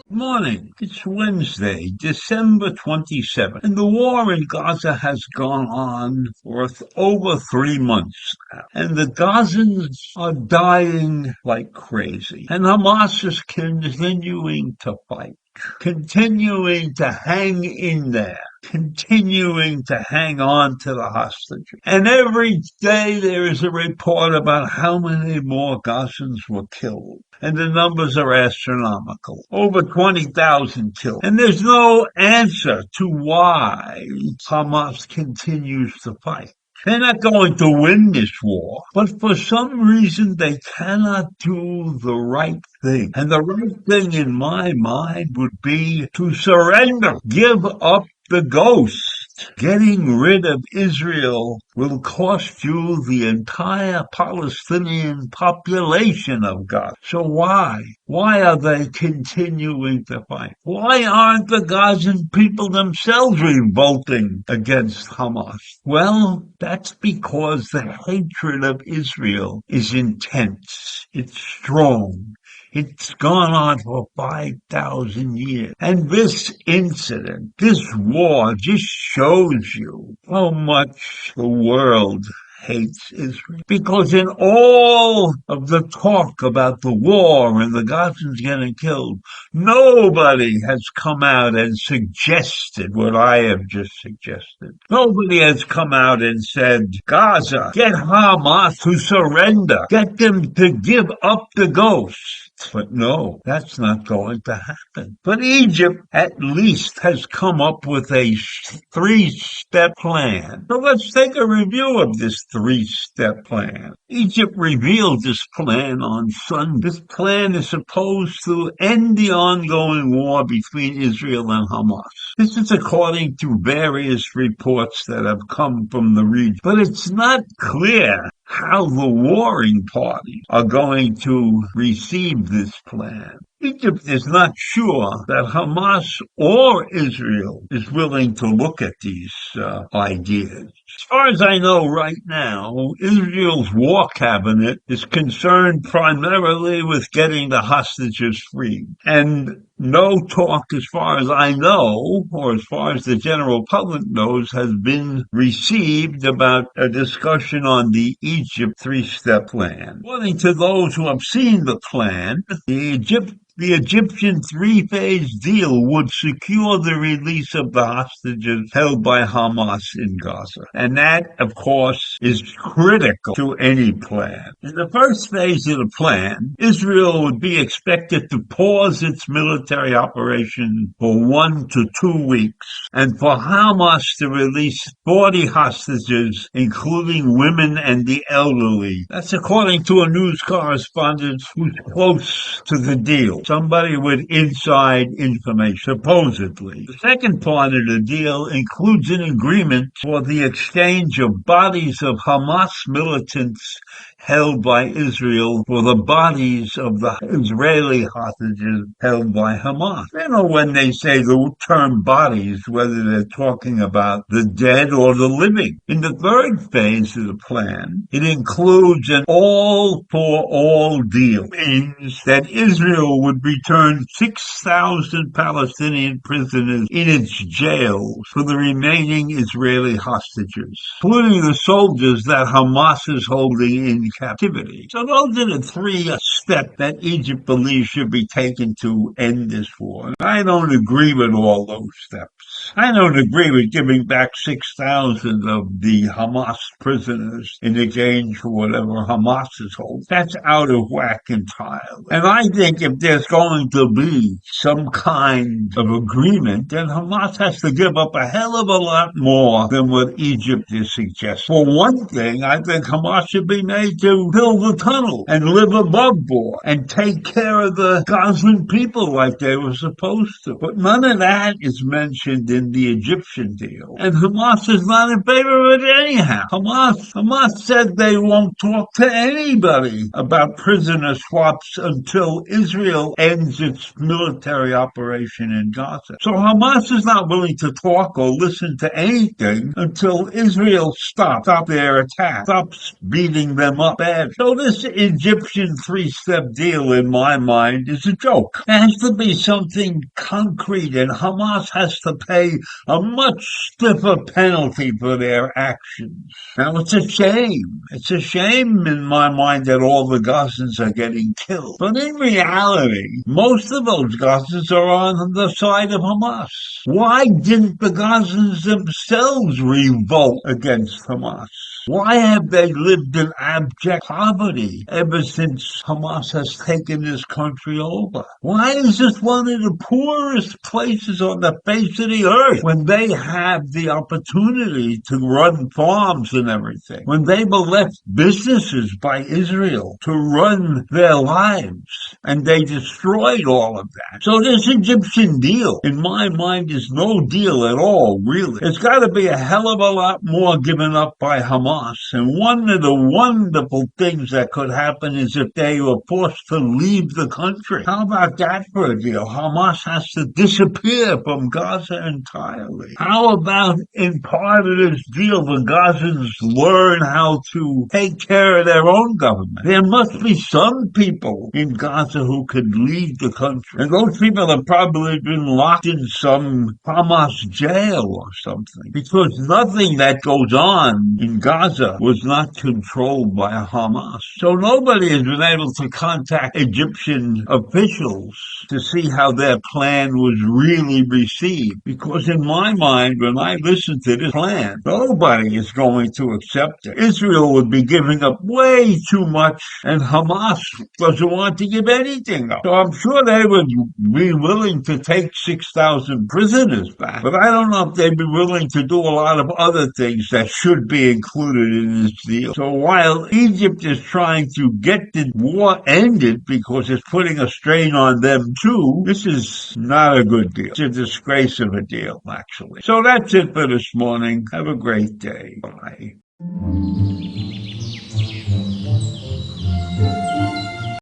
Morning. It's Wednesday, December 27th, and the war in Gaza has gone on for over 3 months now. And the Gazans are dying like crazy. And Hamas is continuing to fight, continuing to hang in there, continuing to hang on to the hostages. And every day there is a report about how many more Gazans were killed. And the numbers are astronomical. Over 20,000 killed. And there's no answer to why Hamas continues to fight. They're not going to win this war, but for some reason they cannot do the right thing. And the right thing in my mind would be to surrender, give up the ghost. Getting rid of Israel will cost you the entire Palestinian population of Gaza. So why? Why are they continuing to fight? Why aren't the Gazan people themselves revolting against Hamas? Well, that's because the hatred of Israel is intense. It's strong. It's gone on for 5,000 years. And this incident, this war, just shows you how much the world hates Israel. Because in all of the talk about the war and the Gazans getting killed, nobody has come out and suggested what I have just suggested. Nobody has come out and said, Gaza, get Hamas to surrender. Get them to give up the ghost. But no, that's not going to happen. But Egypt at least has come up with a 3-step plan. So let's take a review of this 3-step plan. Egypt revealed this plan on Sunday. This plan is supposed to end the ongoing war between Israel and Hamas. This is according to various reports that have come from the region. But it's not clear how the warring parties are going to receive this plan. Egypt is not sure that Hamas or Israel is willing to look at these ideas. As far as I know right now, Israel's war cabinet is concerned primarily with getting the hostages freed. And no talk, as far as I know, or as far as the general public knows, has been received about a discussion on the Egypt 3-step plan. According to those who have seen the plan, the Egyptian 3-phase deal would secure the release of the hostages held by Hamas in Gaza. And that, of course, is critical to any plan. In the first phase of the plan, Israel would be expected to pause its military operation for 1 to 2 weeks, and for Hamas to release 40 hostages, including women and the elderly. That's according to a news correspondent who's close to the deal. Somebody with inside information, supposedly. The second part of the deal includes an agreement for the exchange of bodies of Hamas militants held by Israel for the bodies of the Israeli hostages held by Hamas. I don't know when they say the term bodies, whether they're talking about the dead or the living. In the third phase of the plan, it includes an all-for-all deal. It means that Israel would return 6,000 Palestinian prisoners in its jails for the remaining Israeli hostages, including the soldiers that Hamas is holding in captivity. So those are the 3 steps that Egypt believes should be taken to end this war. I don't agree with all those steps. I don't agree with giving back 6,000 of the Hamas prisoners in exchange for whatever Hamas is holding. That's out of whack entirely. And I think if there's going to be some kind of agreement, then Hamas has to give up a hell of a lot more than what Egypt is suggesting. For one thing, I think Hamas should be made to build a tunnel and live above board and take care of the Gazan people like they were supposed to. But none of that is mentioned in the Egyptian deal. And Hamas is not in favor of it anyhow. Hamas said they won't talk to anybody about prisoner swaps until Israel ends its military operation in Gaza. So Hamas is not willing to talk or listen to anything until Israel stops their attack, stops beating them up bad. So this Egyptian three-step deal, in my mind, is a joke. There has to be something concrete, and Hamas has to pay a much stiffer penalty for their actions. Now, it's a shame. It's a shame in my mind that all the Gazans are getting killed. But in reality, most of those Gazans are on the side of Hamas. Why didn't the Gazans themselves revolt against Hamas? Why have they lived in abject poverty ever since Hamas has taken this country over? Why is this one of the poorest places on the face of the earth when they have the opportunity to run farms and everything? When they were left businesses by Israel to run their lives and they destroyed all of that. So this Egyptian deal, in my mind, is no deal at all, really. It's got to be a hell of a lot more given up by Hamas. And one of the wonderful things that could happen is if they were forced to leave the country. How about that for a deal? Hamas has to disappear from Gaza entirely. How about in part of this deal, the Gazans learn how to take care of their own government? There must be some people in Gaza who could leave the country. And those people have probably been locked in some Hamas jail or something. Because nothing that goes on in Gaza was not controlled by Hamas. So nobody has been able to contact Egyptian officials to see how their plan was really received. Because in my mind, when I listen to this plan, nobody is going to accept it. Israel would be giving up way too much, and Hamas doesn't want to give anything up. So I'm sure they would be willing to take 6,000 prisoners back. But I don't know if they'd be willing to do a lot of other things that should be included in this deal. So while Egypt is trying to get the war ended because it's putting a strain on them too, this is not a good deal. It's a disgrace of a deal, actually. So that's it for this morning. Have a great day. Bye.